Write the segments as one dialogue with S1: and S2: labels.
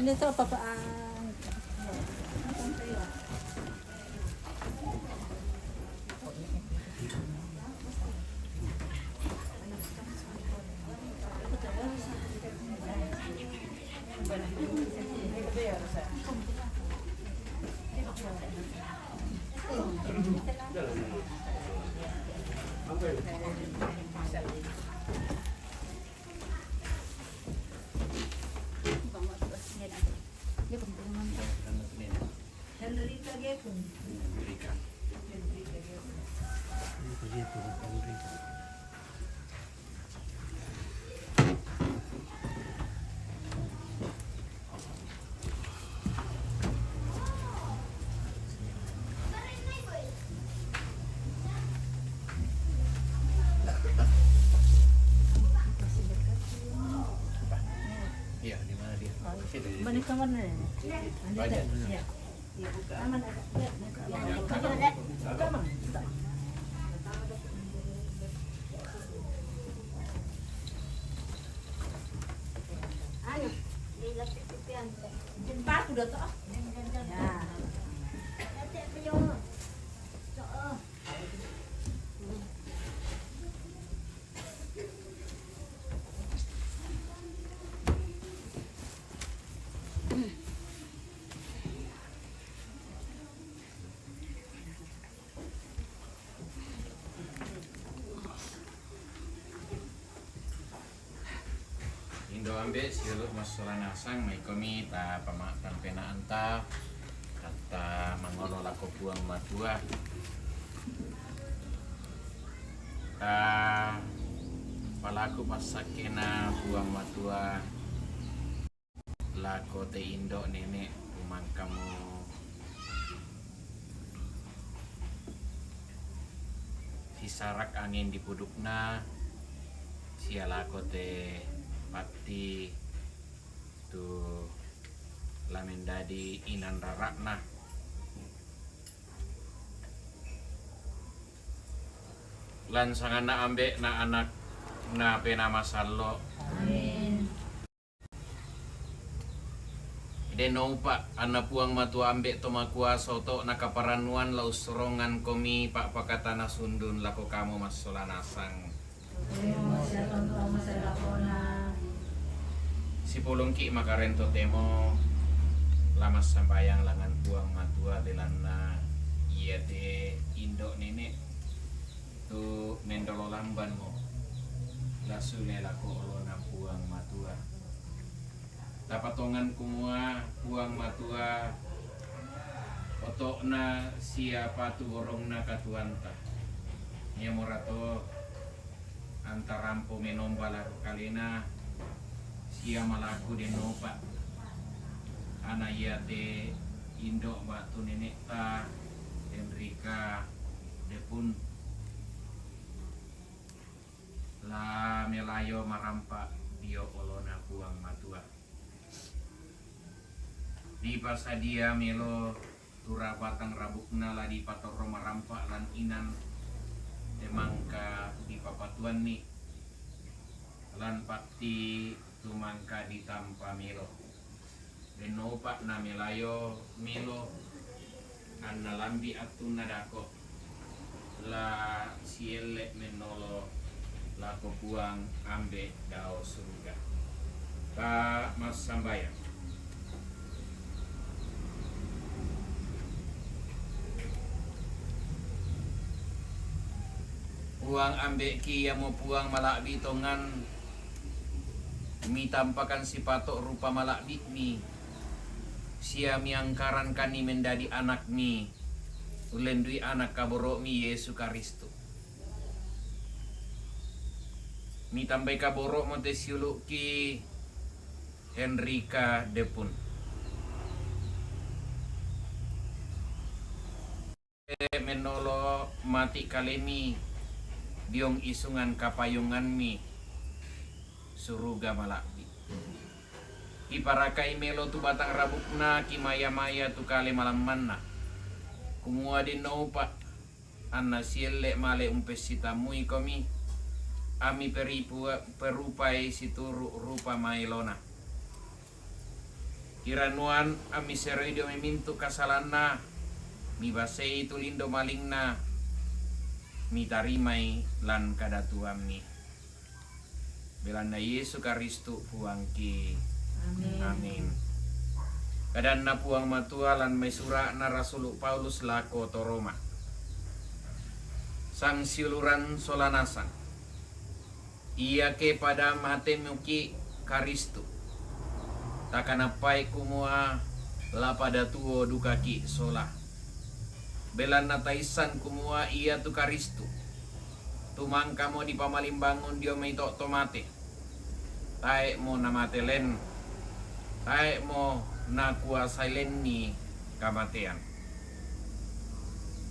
S1: Ini tuh apa Pak?
S2: Iya, di mana dia?
S1: Balik kamar nih.
S2: Banyak.
S1: Ya. Aman ada. Ayo, dilatih pipian. Jempat udah toh. Ya. Latih piyong. Toh.
S2: Indo ambil silu masalah nasang mai kami ta pamakan pena anta kata mangono lako buang madua palaku pasakena buang madua lako te Indo nenek rumah kamu sisarak angin di pudukna sialako te pati tu lamen dadi inan rarakna lan sangana ambek na anak na pena masallo
S1: Amin.
S2: deno pak anak puang matu ambek tomakua soto nakaparanuan la usrongan komi pak pakatana sundun lako kamu masola nasang si pulungki makarento temo lamas sambayang langan buang matua delana iya de Indo nenek tu mendolo lamban mo lasule lako olona buang matua dapatongan kumua buang matua otokna siapa tu orongna katuanta nya morato antarampo menombala kalina sia malaku denopa anak iya de Indo batu nenek ta Enrika depun la melayo marampa dio olona buang matua di pasadia melo tura batang rabukna la di patoro marampa lan inan demangka di papatuan ni lan pakti tumangka di tampa melo denopa na melayo melo anna lambi atuna dako la siele menolo lako buang ambe dao surga Pak Mas Sambayang buang ambek ki yang mau buang malak bitongan mi tampakan si patok rupa malak bik mi sia mi angkaran kani mendadi anak mi ulendui anak kaborok mi Yesus Karisto mi tambai kaborok montesiuluk ki Henrika Depun menolo mati kalemi biong isungan kapayungan mi suruga malakbi iparakai melo tu batang rabukna ki maya tu kale malam manna kumua din naupa anna sielle male umpesitamui komi ami perupai situru rupa mailona Kiranuan amisero idio memintu kasalana mi basei tulindo malingna mi tarimai lan kadatuami. Belanda Yesu Karistu puangki. Amin. Kadanna puang matua lan mesura na Rasul Paulus lako to Roma. Sang siuluran solanasan. Ia ke pada mate muki Karistu. Takanapai kumua la pada tuo dukaki sola. Belan nataisan kumua ia tu Karistu. Tumang kamo di pamalimbangun dio may tomate. Tae mo namatelen. Tae mo nakuasailen ni kamatean.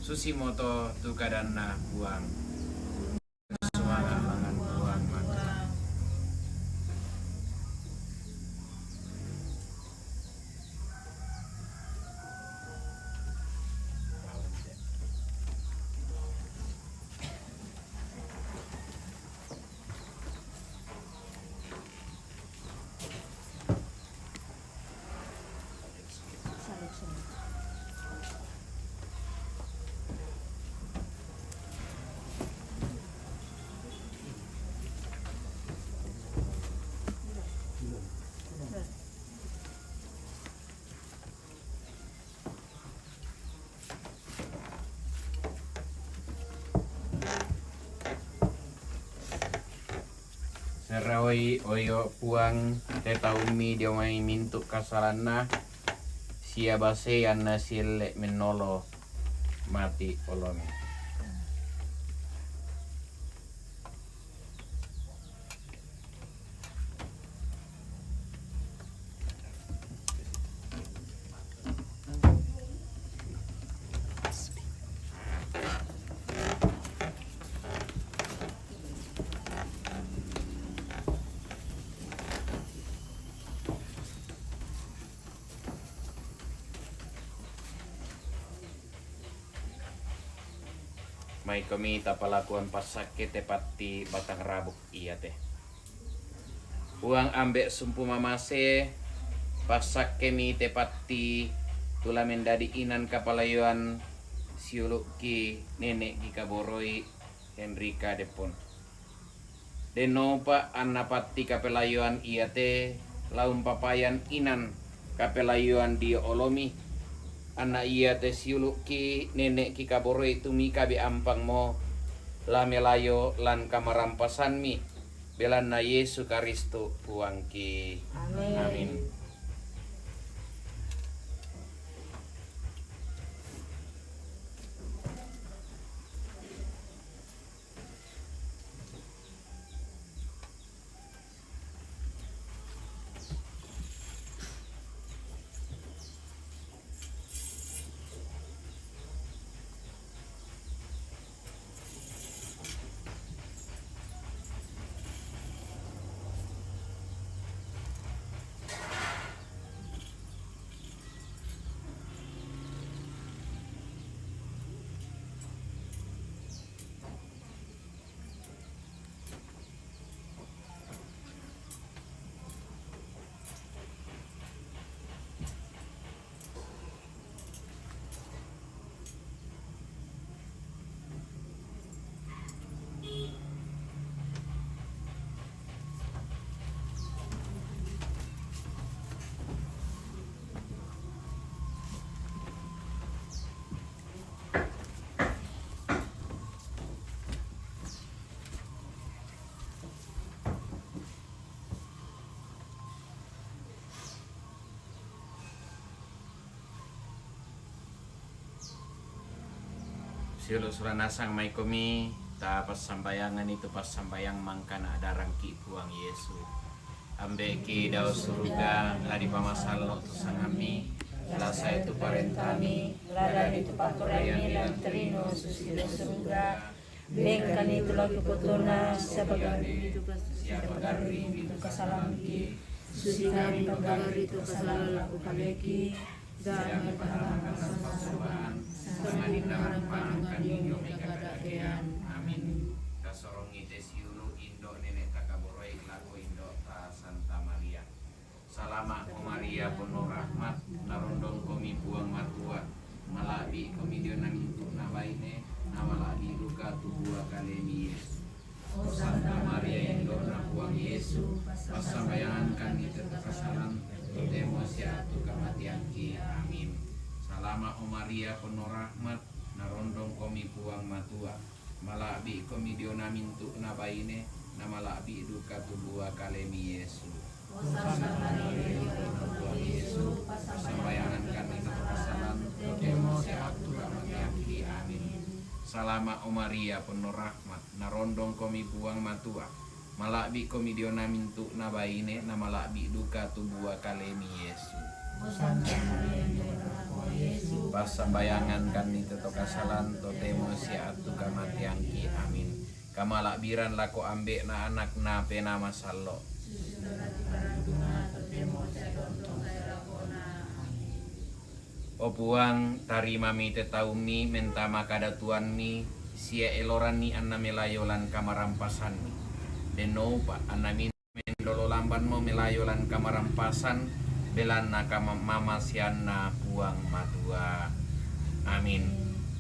S2: Susimoto tu kadanna buang. Suara langan buang mata. Serawai oyo puang tetaumi dia may mintuk kasalana sia base anna sile menolo mati olomi. May kami tapalakuan pasake tepati batang rabuk iya teh. Uang ambek sumpu mamase pasake mi tepati tula mendadi inan kapalayuan siuluk ki nenek ki kaboroi Henrika depon. Denopa anapati kapelayuan iya teh laum papayan inan kapelayuan dia olomi. Anak iya te siuluk ki nenek ki kaboroi tumi kabe ampang mo lamelayo lan kamarampasan mi belanna Yesu Karistu puangki. Amin. Siuluk suranasang may kumi ta pas sambayangan itu pas sambayang mangkana darang ki puang Yesu. Ambe ki dao surga ladi pamasalo tu sangami lasa itu parentami
S1: lada itu pakuremi lan terino susilo surga. Bengkan itu lagi kotona sabagari itu kasalamki. Susikari pagari itu kasalala upaleki. Dan pandangan kesamaan Samadinaran pandangan yung kagadakean.
S2: Amin. Kasorongi tes yulu indo nenek takaboroi lago indo ta Santa Maria. Salam Salama o Maria penuh rahmat, narondong komi buang matua, malabi komi dio namintu nabaine, namalabi luka tubuh kalemi Yesus. O Santa Maria Indo na buang Yesu, pasambayangan kami terkesalan, temo siatu kematian ki, amin. Salama o Maria penuh rahmat, narondong komi buang matua, malabi komi dio namintu nabaine, namalabi luka tubuh kalemi Yesus.
S1: O Santa Maria
S2: Tuhan Yesus, sembayangan kami kekesalan, temo siatu kematian ki, amin. Salama o Maria penuh rahmat, narondong komi buang matua, malabi komi dio namintu nabaine, namalabi duka tubuh kalemi Yesus.
S1: O Santa Maria Yesus,
S2: Pasambayangan kami kekesalan, temo siatu kematian ki, amin. Kamalakbiran lako ambek na anak na pena masalo. O puang tarima mi tetaumi mentama kada tuan mi sia eloran ni anna melayolan kamarampasan mi deno pa anna min mendolo lamban mo melayolan kamarampasan belana kama mama sianna puang matua amin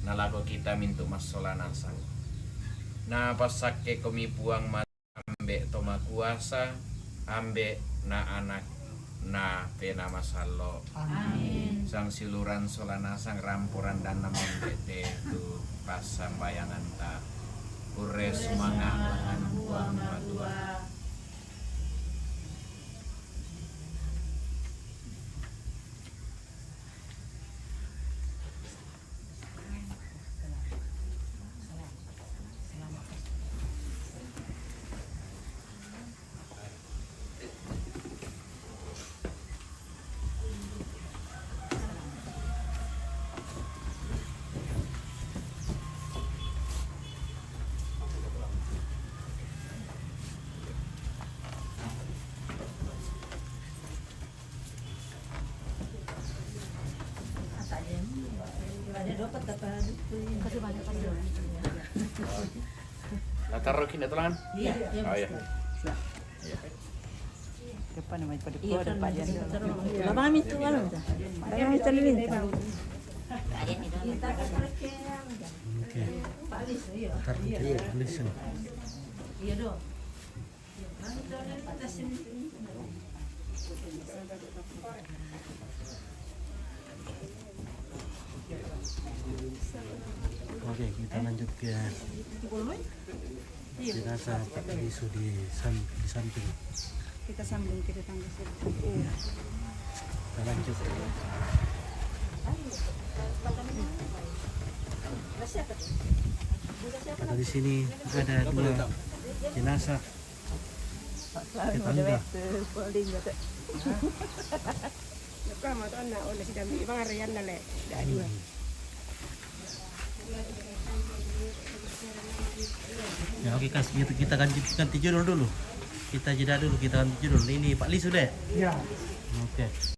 S2: nalago kita mintu masolana sang na pasakke komi puang ambe toma kuasa ambe na anak na pena masalo
S1: amin.
S2: sang siluran solana sang rampuran dan namon tete tu pasambayangan ta ures mangan buang matua. Taruhin itu lan?
S1: Iya.
S2: Oh iya.
S3: Depan naman pa
S1: Iya
S3: depan
S1: kan,
S3: depan yan.
S1: labang itu kan. Labang itu lilin. Iya dong.
S4: Oke, kita lanjut ke jenazah Pak Lisu di samping.
S3: Kita sambung kita tangga sini.
S4: Kita lanjut. Ada di sini ada dua jenazah. Tetangga.
S3: Kama to na ona si dami ibang arian na le. Dadi wa.
S4: Ya oke kita ganti judul dulu. Kita jeda dulu, kita ganti judul. Ini Pak Lisu deh.
S3: Ya.
S4: Oke.